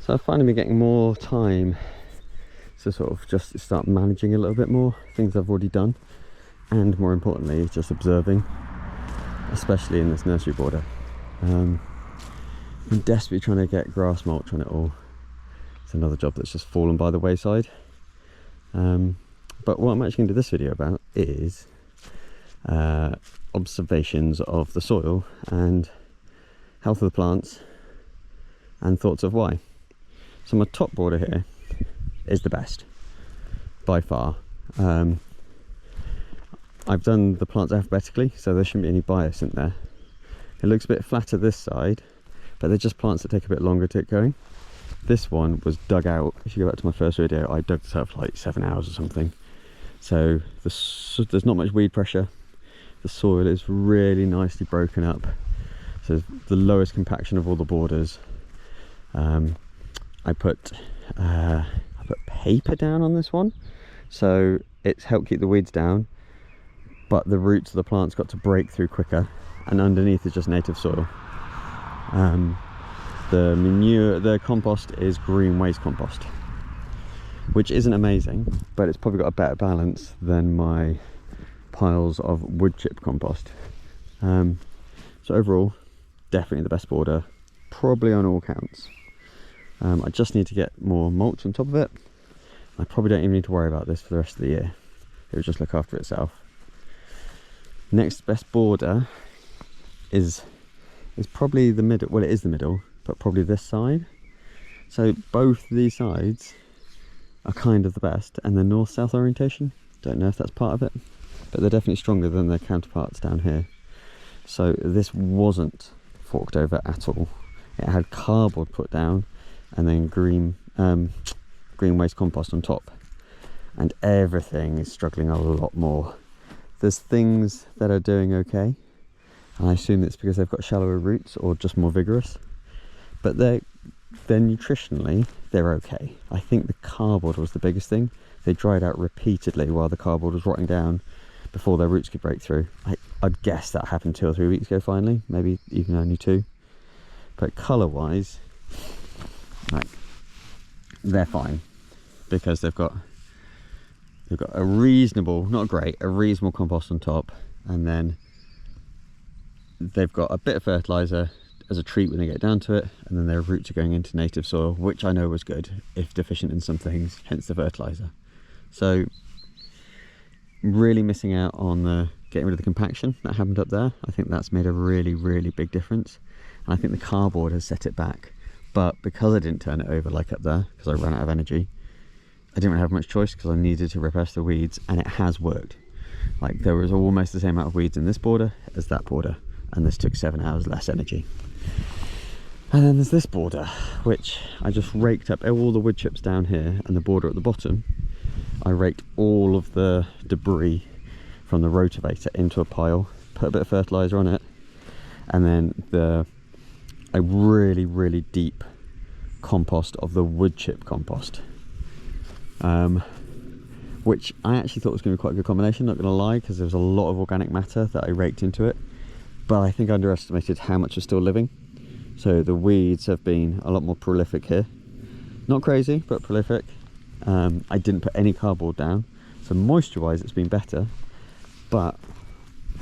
So I've finally been getting more time to sort of just start managing a little bit more things I've already done, and more importantly just observing, especially in this nursery border. I'm desperately trying to get grass mulch on it all. It's another job that's just fallen by the wayside. But what I'm actually going to do this video about is observations of the soil and health of the plants and thoughts of why. So my top border here is the best by far. I've done the plants alphabetically, so there shouldn't be any bias in there. It looks a bit flatter this side, but they're just plants that take a bit longer to get going. This one was dug out. If you go back to my first video, I dug this out for like 7 hours or something. So there's not much weed pressure. The soil is really nicely broken up. So the lowest compaction of all the borders. I put paper down on this one, so it's helped keep the weeds down, but the roots of the plants got to break through quicker, and underneath is just native soil. The compost is green waste compost, which isn't amazing, but it's probably got a better balance than my piles of wood chip compost. So overall, definitely the best border, probably on all counts. I just need to get more mulch on top of it. I probably don't even need to worry about this for the rest of the year. It will just look after itself. Next best border is probably the middle. Well, it is the middle, but probably this side. So both these sides are kind of the best, and the north-south orientation, don't know if that's part of it, but they're definitely stronger than their counterparts down here. So this wasn't forked over at all. It had cardboard put down and then green waste compost on top, and everything is struggling a lot more. There's things that are doing okay, and I assume it's because they've got shallower roots or just more vigorous, but they're nutritionally they're okay. I think the cardboard was the biggest thing. They dried out repeatedly while the cardboard was rotting down before their roots could break through. I'd guess that happened 2 or 3 weeks ago finally, maybe even only 2. But colour wise, like, they're fine, because they've got a reasonable, not great, a reasonable compost on top, and then they've got a bit of fertiliser as a treat when they get down to it, and then their roots are going into native soil, which I know was good if deficient in some things, hence the fertiliser. So really missing out on the getting rid of the compaction that happened up there. I think that's made a really, really big difference, and I think the cardboard has set it back. But because I didn't turn it over like up there, because I ran out of energy, I didn't really have much choice because I needed to repress the weeds, and it has worked. Like, there was almost the same amount of weeds in this border as that border, and this took 7 hours less energy. And then there's this border, which I just raked up all the wood chips down here, and the border at the bottom, I raked all of the debris from the rotavator into a pile, put a bit of fertiliser on it, and then a really, really deep compost of the wood chip compost, which I actually thought was going to be quite a good combination, not going to lie, because there was a lot of organic matter that I raked into it, but I think I underestimated how much was still living. So the weeds have been a lot more prolific here. Not crazy, but prolific. I didn't put any cardboard down, so moisture wise it's been better, but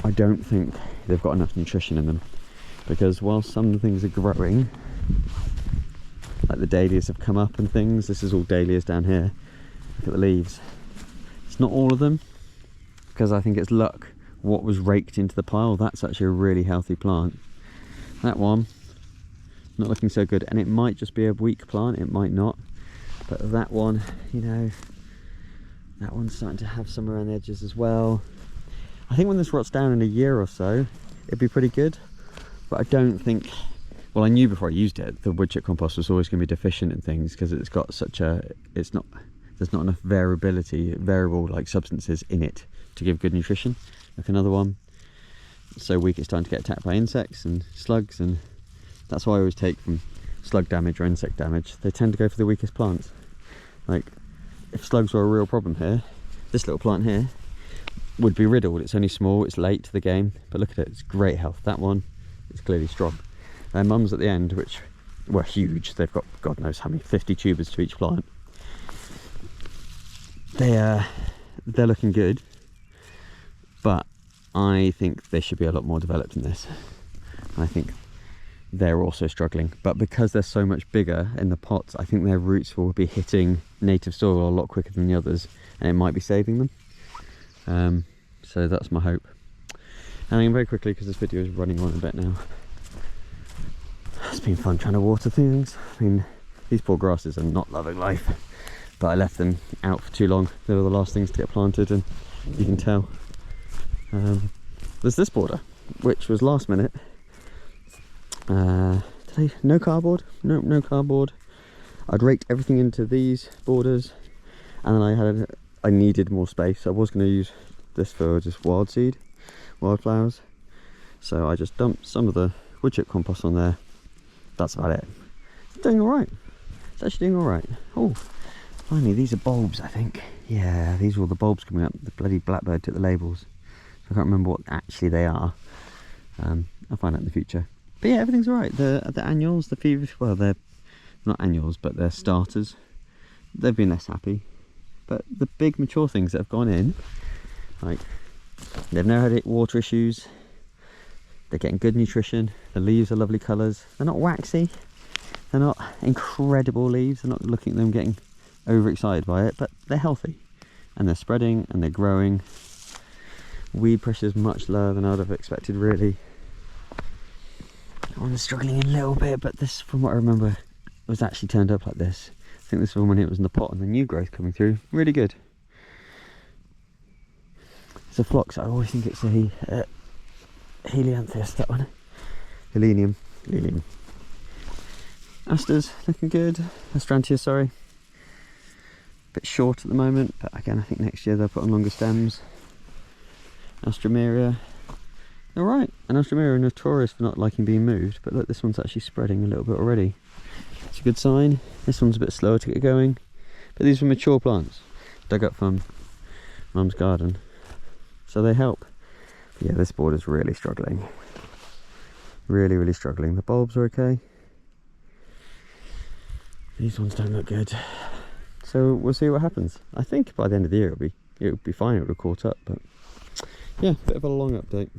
I don't think they've got enough nutrition in them. Because while some things are growing, like the dahlias have come up and things, this is all dahlias down here, look at the leaves. It's not all of them, because I think it's luck what was raked into the pile. That's actually a really healthy plant. That one, not looking so good, and it might just be a weak plant, it might not, but that one, you know, that one's starting to have some around the edges as well. I think when this rots down in a year or so, it'd be pretty good. But I don't think, well, I knew before I used it, the wood chip compost was always going to be deficient in things, because it's got such a, there's not enough variable like substances in it to give good nutrition. Like another one, it's so weak it's starting to get attacked by insects and slugs, and that's why I always take from slug damage or insect damage. They tend to go for the weakest plants. Like, if slugs were a real problem here, this little plant here would be riddled. It's only small, it's late to the game, but look at it, it's great health. That one, it's clearly strong. Mum's at the end, which well, huge. They've got God knows how many, 50 tubers to each plant. They're looking good, but I think they should be a lot more developed than this. I think they're also struggling, but because they're so much bigger in the pots, I think their roots will be hitting native soil a lot quicker than the others, and it might be saving them. So that's my hope. And then very quickly, because this video is running on a bit now, it's been fun trying to water things. I mean, these poor grasses are not loving life, but I left them out for too long. They were the last things to get planted, and you can tell. There's this border, which was last minute. No cardboard. No cardboard. I'd raked everything into these borders, and then I needed more space. I was going to use this for just wildflowers. So I just dumped some of the wood chip compost on there. That's about it. It's doing all right. It's actually doing all right. Oh, finally, these are bulbs, I think. Yeah, these are all the bulbs coming up. The bloody blackbird took the labels. I can't remember what actually they are. I'll find out in the future. But yeah, everything's all right. The annuals, the fever, well, they're not annuals, but they're starters. They've been less happy. But the big mature things that have gone in, like, they've never had water issues. They're getting good nutrition. The leaves are lovely colours. They're not waxy. They're not incredible leaves. They're not looking at them getting overexcited by it, but they're healthy. And they're spreading and they're growing. Weed pressure is much lower than I would have expected, really. I'm struggling a little bit, but this, from what I remember, was actually turned up like this. I think this one when it was in the pot and the new growth coming through. Really good. It's a phlox. I always think it's a helianthus, that one. Helenium. Asters looking good. Astrantia, sorry. Bit short at the moment, but again, I think next year they'll put on longer stems. Astromeria. Alright, and Astromeria are notorious for not liking being moved, but look, this one's actually spreading a little bit already. It's a good sign. This one's a bit slower to get going, but these were mature plants dug up from Mum's garden, so they help. But yeah, this border's really struggling. Really struggling. The bulbs are okay. These ones don't look good. So we'll see what happens. I think by the end of the year it'll be fine, it would have caught up, but yeah, bit of a long update.